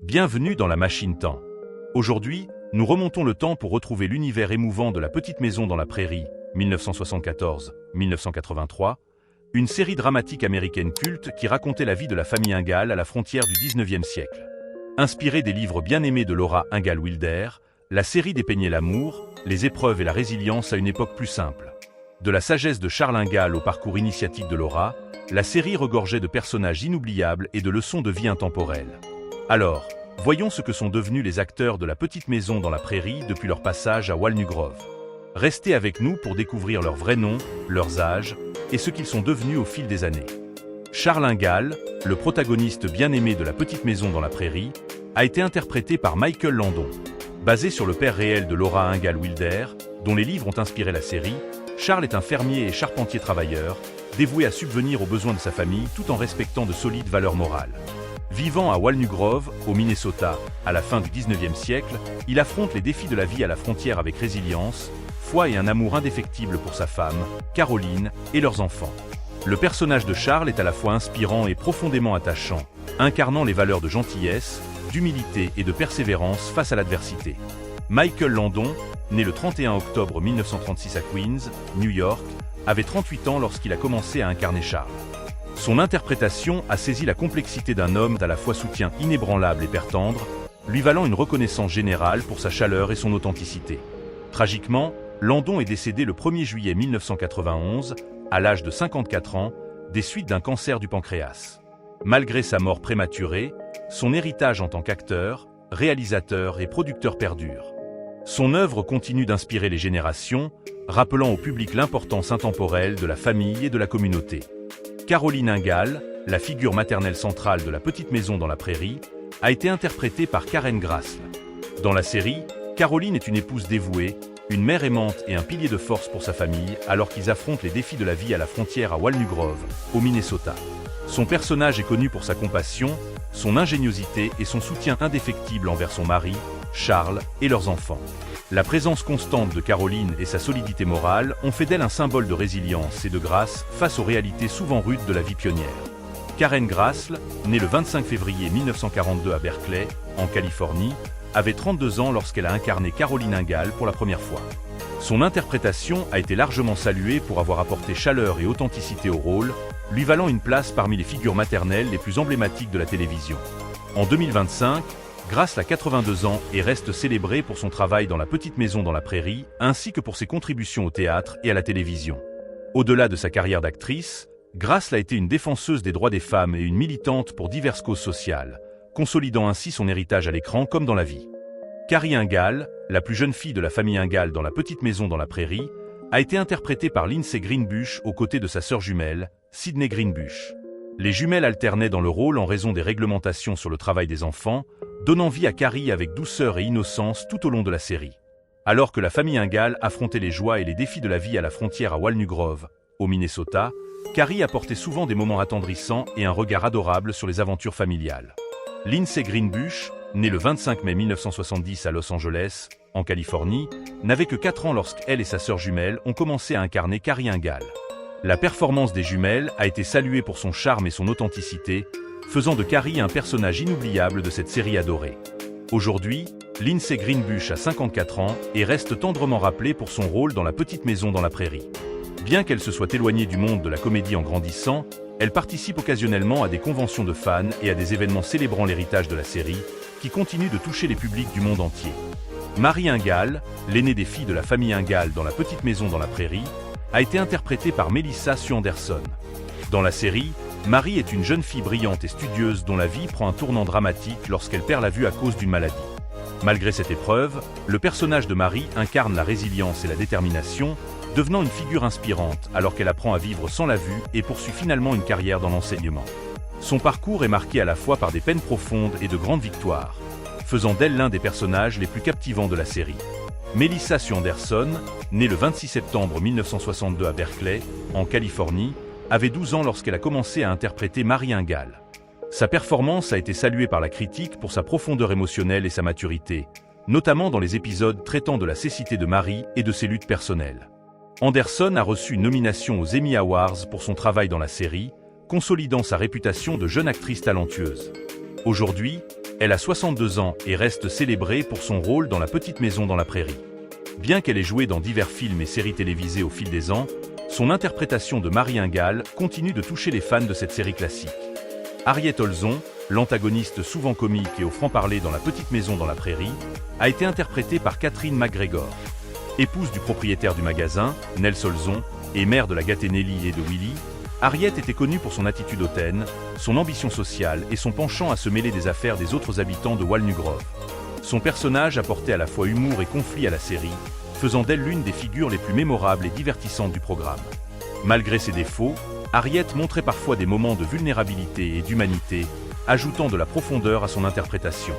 Bienvenue dans la machine temps. Aujourd'hui, nous remontons le temps pour retrouver l'univers émouvant de La Petite Maison dans la Prairie, 1974-1983, une série dramatique américaine culte qui racontait la vie de la famille Ingalls à la frontière du 19e siècle. Inspirée des livres bien-aimés de Laura Ingalls Wilder, la série dépeignait l'amour, les épreuves et la résilience à une époque plus simple. De la sagesse de Charles Ingalls au parcours initiatique de Laura, la série regorgeait de personnages inoubliables et de leçons de vie intemporelles. Alors, voyons ce que sont devenus les acteurs de La Petite Maison dans la Prairie depuis leur passage à Walnut Grove. Restez avec nous pour découvrir leurs vrais noms, leurs âges et ce qu'ils sont devenus au fil des années. Charles Ingalls, le protagoniste bien-aimé de La Petite Maison dans la Prairie, a été interprété par Michael Landon. Basé sur le père réel de Laura Ingalls Wilder, dont les livres ont inspiré la série, Charles est un fermier et charpentier travailleur, dévoué à subvenir aux besoins de sa famille tout en respectant de solides valeurs morales. Vivant à Walnut Grove, au Minnesota, à la fin du 19e siècle, il affronte les défis de la vie à la frontière avec résilience, foi et un amour indéfectible pour sa femme, Caroline, et leurs enfants. Le personnage de Charles est à la fois inspirant et profondément attachant, incarnant les valeurs de gentillesse, d'humilité et de persévérance face à l'adversité. Michael Landon, né le 31 octobre 1936 à Queens, New York, avait 38 ans lorsqu'il a commencé à incarner Charles. Son interprétation a saisi la complexité d'un homme à la fois soutien inébranlable et père tendre, lui valant une reconnaissance générale pour sa chaleur et son authenticité. Tragiquement, Landon est décédé le 1er juillet 1991, à l'âge de 54 ans, des suites d'un cancer du pancréas. Malgré sa mort prématurée, son héritage en tant qu'acteur, réalisateur et producteur perdure. Son œuvre continue d'inspirer les générations, rappelant au public l'importance intemporelle de la famille et de la communauté. Caroline Ingalls, la figure maternelle centrale de La Petite Maison dans la Prairie, a été interprétée par Karen Grassl. Dans la série, Caroline est une épouse dévouée, une mère aimante et un pilier de force pour sa famille alors qu'ils affrontent les défis de la vie à la frontière à Walnut Grove, au Minnesota. Son personnage est connu pour sa compassion, son ingéniosité et son soutien indéfectible envers son mari, Charles, et leurs enfants. La présence constante de Caroline et sa solidité morale ont fait d'elle un symbole de résilience et de grâce face aux réalités souvent rudes de la vie pionnière. Karen Grassl, née le 25 février 1942 à Berkeley, en Californie, avait 32 ans lorsqu'elle a incarné Caroline Ingalls pour la première fois. Son interprétation a été largement saluée pour avoir apporté chaleur et authenticité au rôle, lui valant une place parmi les figures maternelles les plus emblématiques de la télévision. En 2025, Grassl a 82 ans et reste célébrée pour son travail dans La Petite Maison dans la Prairie, ainsi que pour ses contributions au théâtre et à la télévision. Au-delà de sa carrière d'actrice, Grassl a été une défenseuse des droits des femmes et une militante pour diverses causes sociales, consolidant ainsi son héritage à l'écran comme dans la vie. Carrie Ingalls, la plus jeune fille de la famille Ingalls dans La Petite Maison dans la Prairie, a été interprétée par Lindsay Greenbush aux côtés de sa sœur jumelle, Sydney Greenbush. Les jumelles alternaient dans le rôle en raison des réglementations sur le travail des enfants, donnant vie à Carrie avec douceur et innocence tout au long de la série. Alors que la famille Ingalls affrontait les joies et les défis de la vie à la frontière à Walnut Grove, au Minnesota, Carrie apportait souvent des moments attendrissants et un regard adorable sur les aventures familiales. Lindsay Greenbush, née le 25 mai 1970 à Los Angeles, en Californie, n'avait que 4 ans lorsqu'elle et sa sœur jumelle ont commencé à incarner Carrie Ingalls. La performance des jumelles a été saluée pour son charme et son authenticité, faisant de Carrie un personnage inoubliable de cette série adorée. Aujourd'hui, Lindsay Greenbush a 54 ans et reste tendrement rappelée pour son rôle dans La Petite Maison dans la Prairie. Bien qu'elle se soit éloignée du monde de la comédie en grandissant, elle participe occasionnellement à des conventions de fans et à des événements célébrant l'héritage de la série, qui continuent de toucher les publics du monde entier. Marie Ingalls, l'aînée des filles de la famille Ingalls dans La Petite Maison dans la Prairie, a été interprétée par Melissa Sue Anderson. Dans la série, Marie est une jeune fille brillante et studieuse dont la vie prend un tournant dramatique lorsqu'elle perd la vue à cause d'une maladie. Malgré cette épreuve, le personnage de Marie incarne la résilience et la détermination, devenant une figure inspirante alors qu'elle apprend à vivre sans la vue et poursuit finalement une carrière dans l'enseignement. Son parcours est marqué à la fois par des peines profondes et de grandes victoires, faisant d'elle l'un des personnages les plus captivants de la série. Melissa Sue Anderson, née le 26 septembre 1962 à Berkeley, en Californie, avait 12 ans lorsqu'elle a commencé à interpréter Marie Ingalls. Sa performance a été saluée par la critique pour sa profondeur émotionnelle et sa maturité, notamment dans les épisodes traitant de la cécité de Marie et de ses luttes personnelles. Anderson a reçu une nomination aux Emmy Awards pour son travail dans la série, consolidant sa réputation de jeune actrice talentueuse. Aujourd'hui, Elle a 62 ans et reste célébrée pour son rôle dans La Petite Maison dans la Prairie. Bien qu'elle ait joué dans divers films et séries télévisées au fil des ans, son interprétation de Marie Ingalls continue de toucher les fans de cette série classique. Harriet Olson, l'antagoniste souvent comique et au franc-parler dans La Petite Maison dans la Prairie, a été interprétée par Catherine McGregor. Épouse du propriétaire du magasin, Nels Olson, et mère de la gâtée Nellie et de Willie, Harriet était connue pour son attitude hautaine, son ambition sociale et son penchant à se mêler des affaires des autres habitants de Walnut Grove. Son personnage apportait à la fois humour et conflit à la série, faisant d'elle l'une des figures les plus mémorables et divertissantes du programme. Malgré ses défauts, Harriet montrait parfois des moments de vulnérabilité et d'humanité, ajoutant de la profondeur à son interprétation.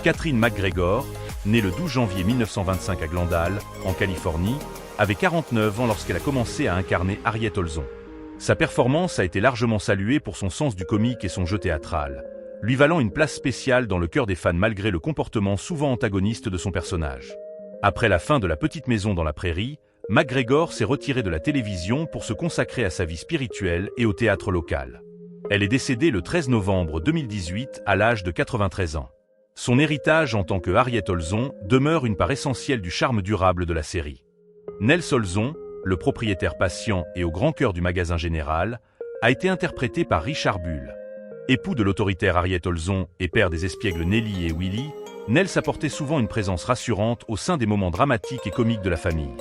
Catherine McGregor, née le 12 janvier 1925 à Glendale, en Californie, avait 49 ans lorsqu'elle a commencé à incarner Harriet Olson. Sa performance a été largement saluée pour son sens du comique et son jeu théâtral, lui valant une place spéciale dans le cœur des fans malgré le comportement souvent antagoniste de son personnage. Après la fin de La Petite Maison dans la Prairie, McGregor s'est retirée de la télévision pour se consacrer à sa vie spirituelle et au théâtre local. Elle est décédée le 13 novembre 2018 à l'âge de 93 ans. Son héritage en tant que Harriet Olson demeure une part essentielle du charme durable de la série. Nels Olson, le propriétaire patient et au grand cœur du magasin général, a été interprété par Richard Bull. Époux de l'autoritaire Harriet Olson et père des espiègles Nellie et Willie, Nels apportait souvent une présence rassurante au sein des moments dramatiques et comiques de la famille.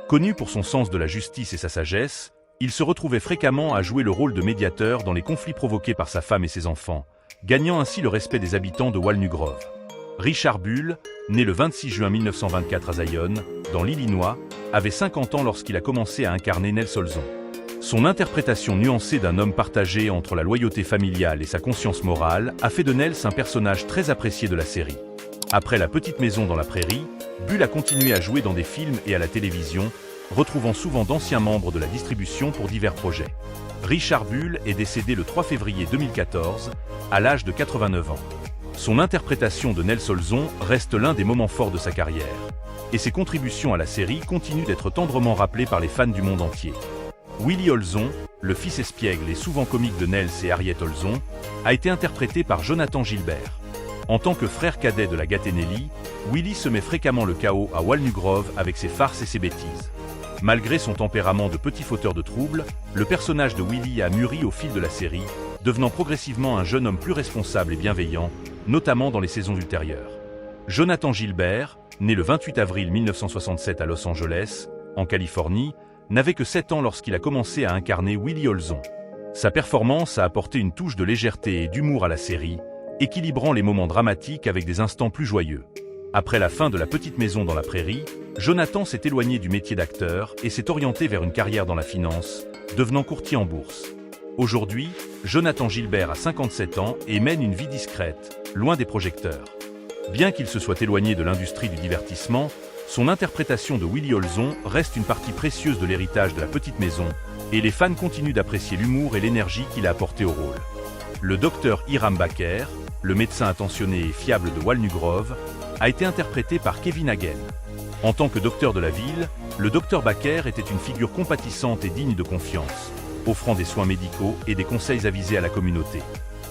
Connu pour son sens de la justice et sa sagesse, il se retrouvait fréquemment à jouer le rôle de médiateur dans les conflits provoqués par sa femme et ses enfants, gagnant ainsi le respect des habitants de Walnut Grove. Richard Bull, né le 26 juin 1924 à Zion, dans l'Illinois, avait 50 ans lorsqu'il a commencé à incarner Nels Olson. Son interprétation nuancée d'un homme partagé entre la loyauté familiale et sa conscience morale a fait de Nels un personnage très apprécié de la série. Après La Petite Maison dans la Prairie, Bull a continué à jouer dans des films et à la télévision, retrouvant souvent d'anciens membres de la distribution pour divers projets. Richard Bull est décédé le 3 février 2014, à l'âge de 89 ans. Son interprétation de Nels Olson reste l'un des moments forts de sa carrière, et ses contributions à la série continuent d'être tendrement rappelées par les fans du monde entier. Willie Olson, le fils espiègle et souvent comique de Nels et Harriet Olson, a été interprété par Jonathan Gilbert. En tant que frère cadet de la gâtée Nellie, Willie semait fréquemment le chaos à Walnut Grove avec ses farces et ses bêtises. Malgré son tempérament de petit fauteur de troubles, le personnage de Willie a mûri au fil de la série, devenant progressivement un jeune homme plus responsable et bienveillant, notamment dans les saisons ultérieures. Jonathan Gilbert, né le 28 avril 1967 à Los Angeles, en Californie, n'avait que 7 ans lorsqu'il a commencé à incarner Willie Olson. Sa performance a apporté une touche de légèreté et d'humour à la série, équilibrant les moments dramatiques avec des instants plus joyeux. Après la fin de La Petite Maison dans la Prairie, Jonathan s'est éloigné du métier d'acteur et s'est orienté vers une carrière dans la finance, devenant courtier en bourse. Aujourd'hui, Jonathan Gilbert a 57 ans et mène une vie discrète, loin des projecteurs. Bien qu'il se soit éloigné de l'industrie du divertissement, son interprétation de Willie Olson reste une partie précieuse de l'héritage de La Petite Maison, et les fans continuent d'apprécier l'humour et l'énergie qu'il a apporté au rôle. Le docteur Hiram Baker, le médecin attentionné et fiable de Walnut Grove, a été interprété par Kevin Hagen. En tant que docteur de la ville, le docteur Baker était une figure compatissante et digne de confiance, offrant des soins médicaux et des conseils avisés à la communauté.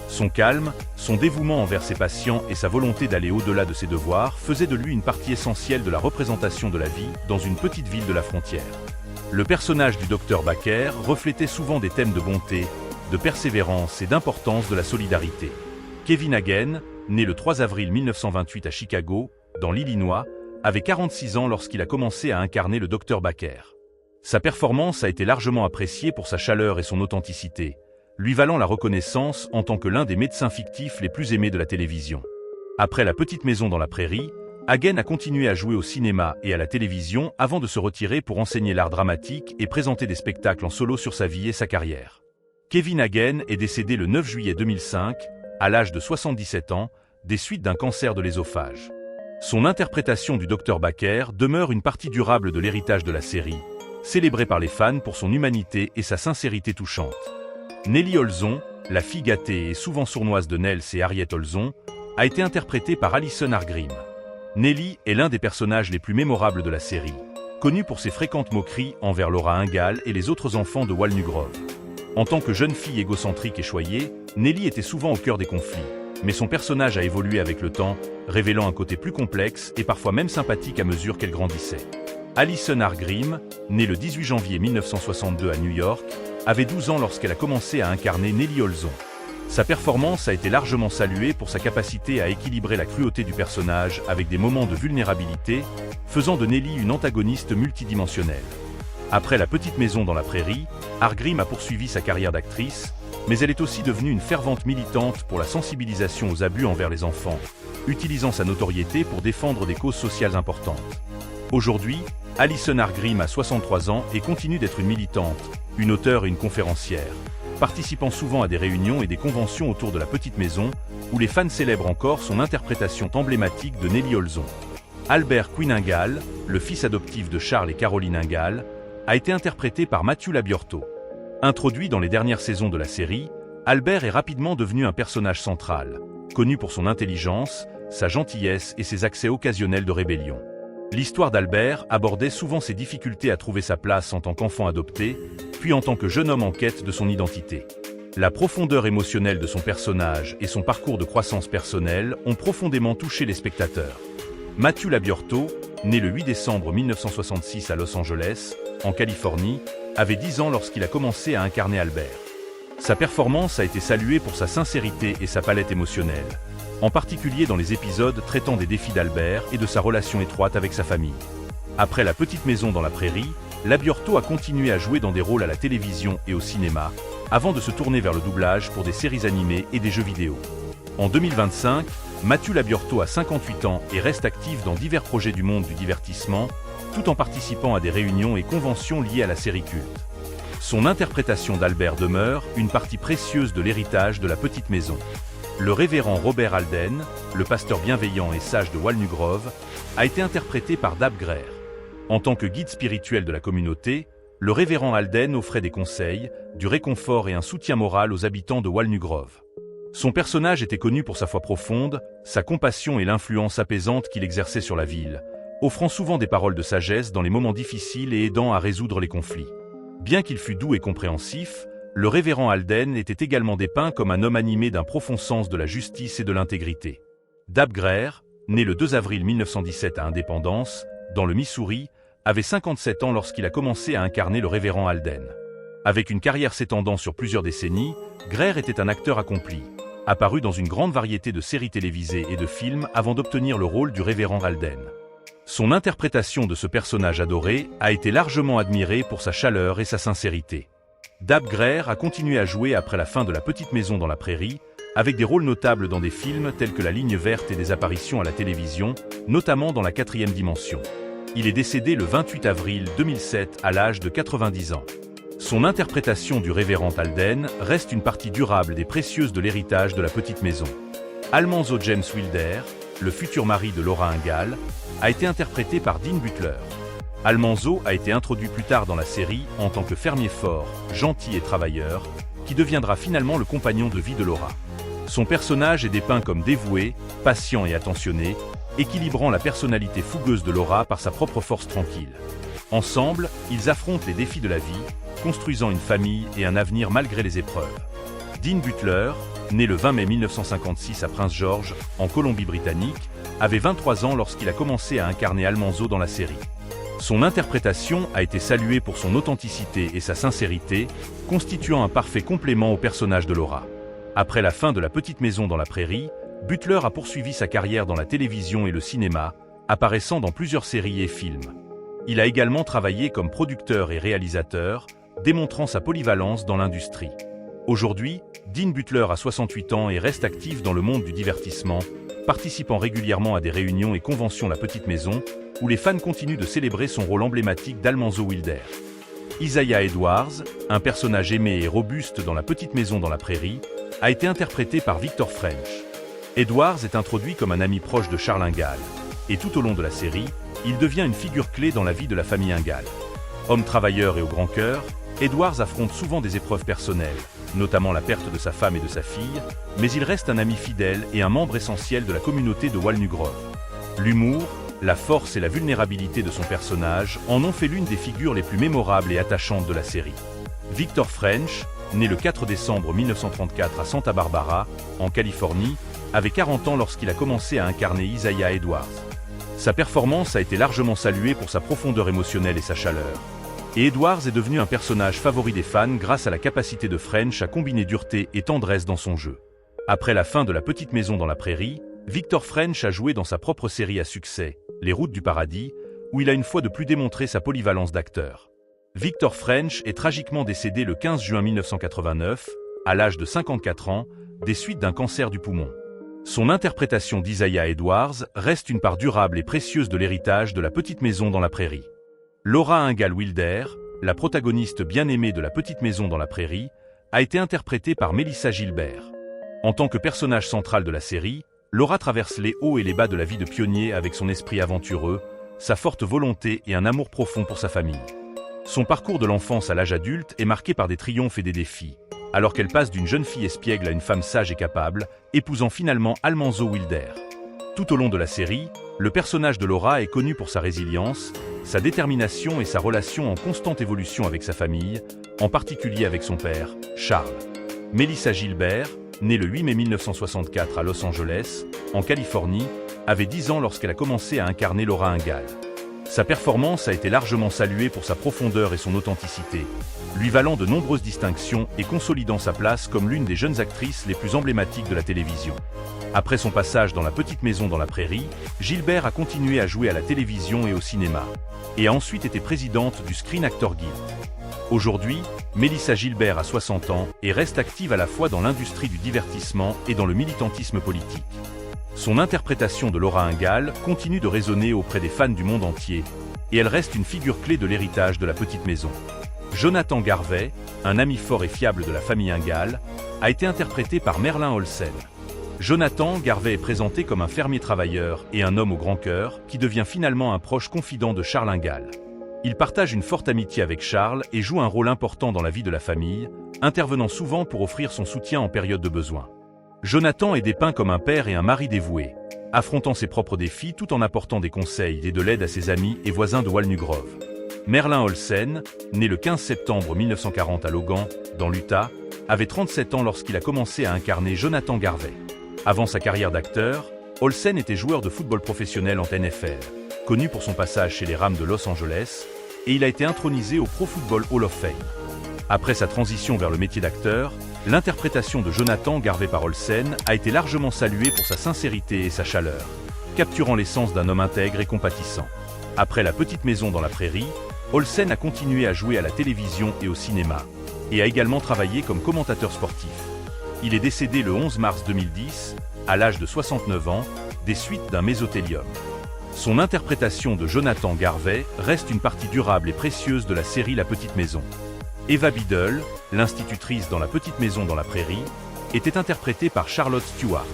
Son calme, son dévouement envers ses patients et sa volonté d'aller au-delà de ses devoirs faisaient de lui une partie essentielle de la représentation de la vie dans une petite ville de la frontière. Le personnage du docteur Baker reflétait souvent des thèmes de bonté, de persévérance et d'importance de la solidarité. Kevin Hagen, né le 3 avril 1928 à Chicago, dans l'Illinois, avait 46 ans lorsqu'il a commencé à incarner le docteur Baker. Sa performance a été largement appréciée pour sa chaleur et son authenticité, lui valant la reconnaissance en tant que l'un des médecins fictifs les plus aimés de la télévision. Après La Petite Maison dans la Prairie, Hagen a continué à jouer au cinéma et à la télévision avant de se retirer pour enseigner l'art dramatique et présenter des spectacles en solo sur sa vie et sa carrière. Kevin Hagen est décédé le 9 juillet 2005, à l'âge de 77 ans, des suites d'un cancer de l'ésophage. Son interprétation du Dr Baker demeure une partie durable de l'héritage de la série, célébrée par les fans pour son humanité et sa sincérité touchante. Nellie Olson, la fille gâtée et souvent sournoise de Nels et Harriet Olson, a été interprétée par Alison Hargream. Nellie est l'un des personnages les plus mémorables de la série, connue pour ses fréquentes moqueries envers Laura Ingalls et les autres enfants de Walnut Grove. En tant que jeune fille égocentrique et choyée, Nellie était souvent au cœur des conflits, mais son personnage a évolué avec le temps, révélant un côté plus complexe et parfois même sympathique à mesure qu'elle grandissait. Allison Argrim, née le 18 janvier 1962 à New York, avait 12 ans lorsqu'elle a commencé à incarner Nellie Olson. Sa performance a été largement saluée pour sa capacité à équilibrer la cruauté du personnage avec des moments de vulnérabilité, faisant de Nellie une antagoniste multidimensionnelle. Après La Petite Maison dans la Prairie, Argrim a poursuivi sa carrière d'actrice, mais elle est aussi devenue une fervente militante pour la sensibilisation aux abus envers les enfants, utilisant sa notoriété pour défendre des causes sociales importantes. Aujourd'hui, Allison Argrim a 63 ans et continue d'être une militante, une auteure et une conférencière, participant souvent à des réunions et des conventions autour de La Petite Maison, où les fans célèbrent encore son interprétation emblématique de Nellie Olson. Albert Quinn Ingalls, le fils adoptif de Charles et Caroline Ingalls, a été interprété par Matthew Labiorto. Introduit dans les dernières saisons de la série, Albert est rapidement devenu un personnage central, connu pour son intelligence, sa gentillesse et ses accès occasionnels de rébellion. L'histoire d'Albert abordait souvent ses difficultés à trouver sa place en tant qu'enfant adopté, puis en tant que jeune homme en quête de son identité. La profondeur émotionnelle de son personnage et son parcours de croissance personnelle ont profondément touché les spectateurs. Matthew Labiorto, né le 8 décembre 1966 à Los Angeles, en Californie, avait 10 ans lorsqu'il a commencé à incarner Albert. Sa performance a été saluée pour sa sincérité et sa palette émotionnelle, en particulier dans les épisodes traitant des défis d'Albert et de sa relation étroite avec sa famille. Après La Petite Maison dans la Prairie, Labiorto a continué à jouer dans des rôles à la télévision et au cinéma, avant de se tourner vers le doublage pour des séries animées et des jeux vidéo. En 2025, Matthew Labiorto a 58 ans et reste actif dans divers projets du monde du divertissement, tout en participant à des réunions et conventions liées à la série culte. Son interprétation d'Albert demeure une partie précieuse de l'héritage de La Petite Maison. Le révérend Robert Alden, le pasteur bienveillant et sage de Walnut Grove, a été interprété par Dab Greer. En tant que guide spirituel de la communauté, le révérend Alden offrait des conseils, du réconfort et un soutien moral aux habitants de Walnut Grove. Son personnage était connu pour sa foi profonde, sa compassion et l'influence apaisante qu'il exerçait sur la ville, offrant souvent des paroles de sagesse dans les moments difficiles et aidant à résoudre les conflits. Bien qu'il fût doux et compréhensif, le révérend Alden était également dépeint comme un homme animé d'un profond sens de la justice et de l'intégrité. Dab Greer, né le 2 avril 1917 à Independence, dans le Missouri, avait 57 ans lorsqu'il a commencé à incarner le révérend Alden. Avec une carrière s'étendant sur plusieurs décennies, Greer était un acteur accompli, apparu dans une grande variété de séries télévisées et de films avant d'obtenir le rôle du révérend Alden. Son interprétation de ce personnage adoré a été largement admirée pour sa chaleur et sa sincérité. Dab Greer a continué à jouer après la fin de La Petite Maison dans la Prairie, avec des rôles notables dans des films tels que La Ligne Verte et des apparitions à la télévision, notamment dans La Quatrième Dimension. Il est décédé le 28 avril 2007 à l'âge de 90 ans. Son interprétation du révérend Alden reste une partie durable et précieuse de l'héritage de La Petite Maison. Almanzo James Wilder, le futur mari de Laura Ingalls, a été interprété par Dean Butler. Almanzo a été introduit plus tard dans la série en tant que fermier fort, gentil et travailleur, qui deviendra finalement le compagnon de vie de Laura. Son personnage est dépeint comme dévoué, patient et attentionné, équilibrant la personnalité fougueuse de Laura par sa propre force tranquille. Ensemble, ils affrontent les défis de la vie, construisant une famille et un avenir malgré les épreuves. Dean Butler, né le 20 mai 1956 à Prince George, en Colombie-Britannique, avait 23 ans lorsqu'il a commencé à incarner Almanzo dans la série. Son interprétation a été saluée pour son authenticité et sa sincérité, constituant un parfait complément au personnage de Laura. Après la fin de La Petite Maison dans la Prairie, Butler a poursuivi sa carrière dans la télévision et le cinéma, apparaissant dans plusieurs séries et films. Il a également travaillé comme producteur et réalisateur, démontrant sa polyvalence dans l'industrie. Aujourd'hui, Dean Butler a 68 ans et reste actif dans le monde du divertissement, participant régulièrement à des réunions et conventions La Petite Maison, où les fans continuent de célébrer son rôle emblématique d'Almanzo Wilder. Isaiah Edwards, un personnage aimé et robuste dans La Petite Maison dans la Prairie, a été interprété par Victor French. Edwards est introduit comme un ami proche de Charles Ingalls, et tout au long de la série, il devient une figure clé dans la vie de la famille Ingalls. Homme travailleur et au grand cœur, Edwards affronte souvent des épreuves personnelles, notamment la perte de sa femme et de sa fille, mais il reste un ami fidèle et un membre essentiel de la communauté de Walnut Grove. L'humour, la force et la vulnérabilité de son personnage en ont fait l'une des figures les plus mémorables et attachantes de la série. Victor French, né le 4 décembre 1934 à Santa Barbara, en Californie, avait 40 ans lorsqu'il a commencé à incarner Isaiah Edwards. Sa performance a été largement saluée pour sa profondeur émotionnelle et sa chaleur. Et Edwards est devenu un personnage favori des fans grâce à la capacité de French à combiner dureté et tendresse dans son jeu. Après la fin de La Petite Maison dans la Prairie, Victor French a joué dans sa propre série à succès, Les Routes du Paradis, où il a une fois de plus démontré sa polyvalence d'acteur. Victor French est tragiquement décédé le 15 juin 1989, à l'âge de 54 ans, des suites d'un cancer du poumon. Son interprétation d'Isaiah Edwards reste une part durable et précieuse de l'héritage de La Petite Maison dans la Prairie. Laura Ingalls Wilder, la protagoniste bien-aimée de La Petite Maison dans la Prairie, a été interprétée par Melissa Gilbert. En tant que personnage central de la série, Laura traverse les hauts et les bas de la vie de pionnier avec son esprit aventureux, sa forte volonté et un amour profond pour sa famille. Son parcours de l'enfance à l'âge adulte est marqué par des triomphes et des défis, alors qu'elle passe d'une jeune fille espiègle à une femme sage et capable, épousant finalement Almanzo Wilder. Tout au long de la série, le personnage de Laura est connu pour sa résilience, sa détermination et sa relation en constante évolution avec sa famille, en particulier avec son père, Charles. Melissa Gilbert, née le 8 mai 1964 à Los Angeles, en Californie, avait 10 ans lorsqu'elle a commencé à incarner Laura Ingalls. Sa performance a été largement saluée pour sa profondeur et son authenticité, lui valant de nombreuses distinctions et consolidant sa place comme l'une des jeunes actrices les plus emblématiques de la télévision. Après son passage dans La Petite Maison dans la Prairie, Gilbert a continué à jouer à la télévision et au cinéma, et a ensuite été présidente du Screen Actors Guild. Aujourd'hui, Melissa Gilbert a 60 ans et reste active à la fois dans l'industrie du divertissement et dans le militantisme politique. Son interprétation de Laura Ingalls continue de résonner auprès des fans du monde entier, et elle reste une figure clé de l'héritage de La Petite Maison. Jonathan Garvey, un ami fort et fiable de la famille Ingalls, a été interprété par Merlin Olsen. Jonathan Garvey est présenté comme un fermier travailleur et un homme au grand cœur qui devient finalement un proche confident de Charles Ingalls. Il partage une forte amitié avec Charles et joue un rôle important dans la vie de la famille, intervenant souvent pour offrir son soutien en période de besoin. Jonathan est dépeint comme un père et un mari dévoué, affrontant ses propres défis tout en apportant des conseils et de l'aide à ses amis et voisins de Walnut Grove. Merlin Olsen, né le 15 septembre 1940 à Logan, dans l'Utah, avait 37 ans lorsqu'il a commencé à incarner Jonathan Garvey. Avant sa carrière d'acteur, Olsen était joueur de football professionnel en NFL, connu pour son passage chez les Rams de Los Angeles, et il a été intronisé au Pro Football Hall of Fame. Après sa transition vers le métier d'acteur, l'interprétation de Jonathan Garvey par Olsen a été largement saluée pour sa sincérité et sa chaleur, capturant l'essence d'un homme intègre et compatissant. Après La Petite Maison dans la Prairie, Olsen a continué à jouer à la télévision et au cinéma, et a également travaillé comme commentateur sportif. Il est décédé le 11 mars 2010, à l'âge de 69 ans, des suites d'un mésothéliome. Son interprétation de Jonathan Garvey reste une partie durable et précieuse de la série La Petite Maison. Eva Biddle, l'institutrice dans La Petite Maison dans la Prairie, était interprétée par Charlotte Stewart.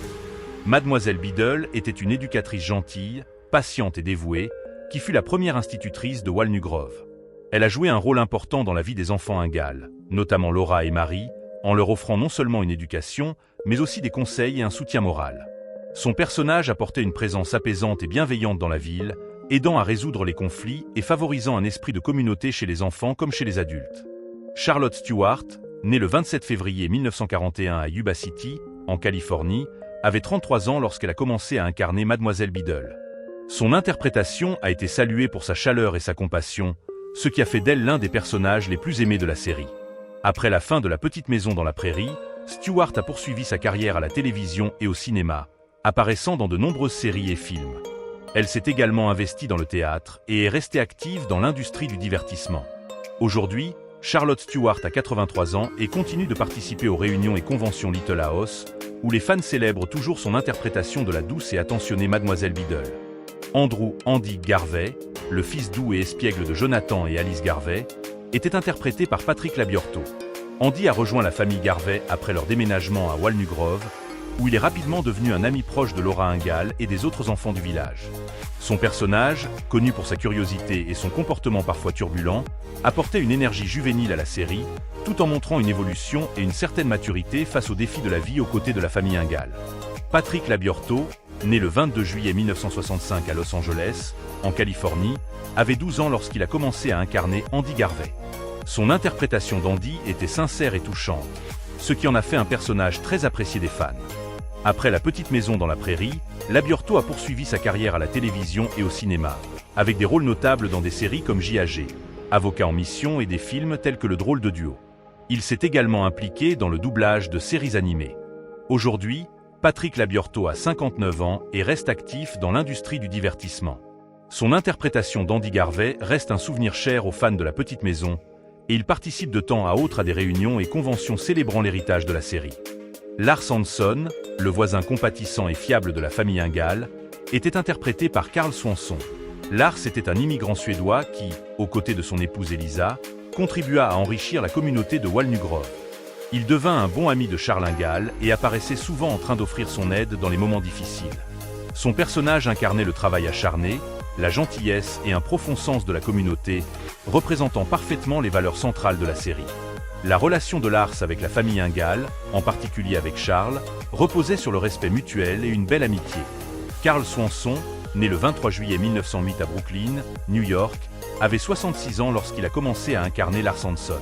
Mademoiselle Biddle était une éducatrice gentille, patiente et dévouée, qui fut la première institutrice de Walnut Grove. Elle a joué un rôle important dans la vie des enfants Ingalls, notamment Laura et Marie, en leur offrant non seulement une éducation, mais aussi des conseils et un soutien moral. Son personnage apportait une présence apaisante et bienveillante dans la ville, aidant à résoudre les conflits et favorisant un esprit de communauté chez les enfants comme chez les adultes. Charlotte Stewart, née le 27 février 1941 à Yuba City, en Californie, avait 33 ans lorsqu'elle a commencé à incarner Mademoiselle Biddle. Son interprétation a été saluée pour sa chaleur et sa compassion, ce qui a fait d'elle l'un des personnages les plus aimés de la série. Après la fin de La Petite Maison dans la Prairie, Stewart a poursuivi sa carrière à la télévision et au cinéma, apparaissant dans de nombreuses séries et films. Elle s'est également investie dans le théâtre et est restée active dans l'industrie du divertissement. Aujourd'hui, Charlotte Stewart a 83 ans et continue de participer aux réunions et conventions Little House, où les fans célèbrent toujours son interprétation de la douce et attentionnée Mademoiselle Biddle. Andrew Andy Garvey, le fils doux et espiègle de Jonathan et Alice Garvey, était interprété par Patrick Labiorto. Andy a rejoint la famille Garvey après leur déménagement à Walnut Grove, où il est rapidement devenu un ami proche de Laura Ingalls et des autres enfants du village. Son personnage, connu pour sa curiosité et son comportement parfois turbulent, apportait une énergie juvénile à la série, tout en montrant une évolution et une certaine maturité face aux défis de la vie aux côtés de la famille Ingalls. Patrick Labiorto, né le 22 juillet 1965 à Los Angeles, en Californie, avait 12 ans lorsqu'il a commencé à incarner Andy Garvey. Son interprétation d'Andy était sincère et touchante, ce qui en a fait un personnage très apprécié des fans. Après La Petite Maison dans la Prairie, Labiorto a poursuivi sa carrière à la télévision et au cinéma, avec des rôles notables dans des séries comme J.A.G., Avocat en mission et des films tels que Le Drôle de Duo. Il s'est également impliqué dans le doublage de séries animées. Aujourd'hui, Patrick Labiorto a 59 ans et reste actif dans l'industrie du divertissement. Son interprétation d'Andy Garvey reste un souvenir cher aux fans de La Petite Maison, et il participe de temps à autre à des réunions et conventions célébrant l'héritage de la série. Lars Hanson, le voisin compatissant et fiable de la famille Ingalls, était interprété par Karl Swanson. Lars était un immigrant suédois qui, aux côtés de son épouse Elisa, contribua à enrichir la communauté de Walnut Grove. Il devint un bon ami de Charles Ingalls et apparaissait souvent en train d'offrir son aide dans les moments difficiles. Son personnage incarnait le travail acharné, la gentillesse et un profond sens de la communauté, représentant parfaitement les valeurs centrales de la série. La relation de Lars avec la famille Ingalls, en particulier avec Charles, reposait sur le respect mutuel et une belle amitié. Karl Swanson, né le 23 juillet 1908 à Brooklyn, New York, avait 66 ans lorsqu'il a commencé à incarner Lars Hanson.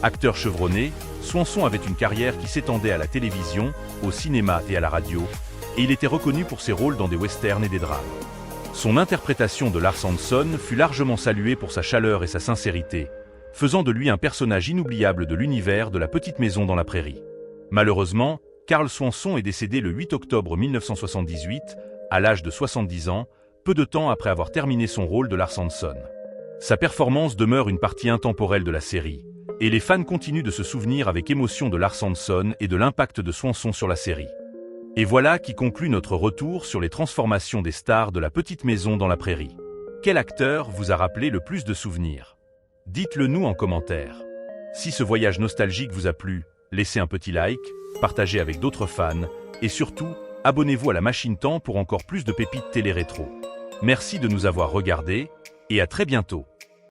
Acteur chevronné, Swanson avait une carrière qui s'étendait à la télévision, au cinéma et à la radio, et il était reconnu pour ses rôles dans des westerns et des drames. Son interprétation de Lars Hanson fut largement saluée pour sa chaleur et sa sincérité, faisant de lui un personnage inoubliable de l'univers de La Petite Maison dans la Prairie. Malheureusement, Karl Swanson est décédé le 8 octobre 1978, à l'âge de 70 ans, peu de temps après avoir terminé son rôle de Lars Hanson. Sa performance demeure une partie intemporelle de la série, et les fans continuent de se souvenir avec émotion de Lars Hanson et de l'impact de Swanson sur la série. Et voilà qui conclut notre retour sur les transformations des stars de La Petite Maison dans la Prairie. Quel acteur vous a rappelé le plus de souvenirs ? Dites-le nous en commentaire. Si ce voyage nostalgique vous a plu, laissez un petit like, partagez avec d'autres fans, et surtout, abonnez-vous à la Machine Temps pour encore plus de pépites télé-rétro. Merci de nous avoir regardés, et à très bientôt.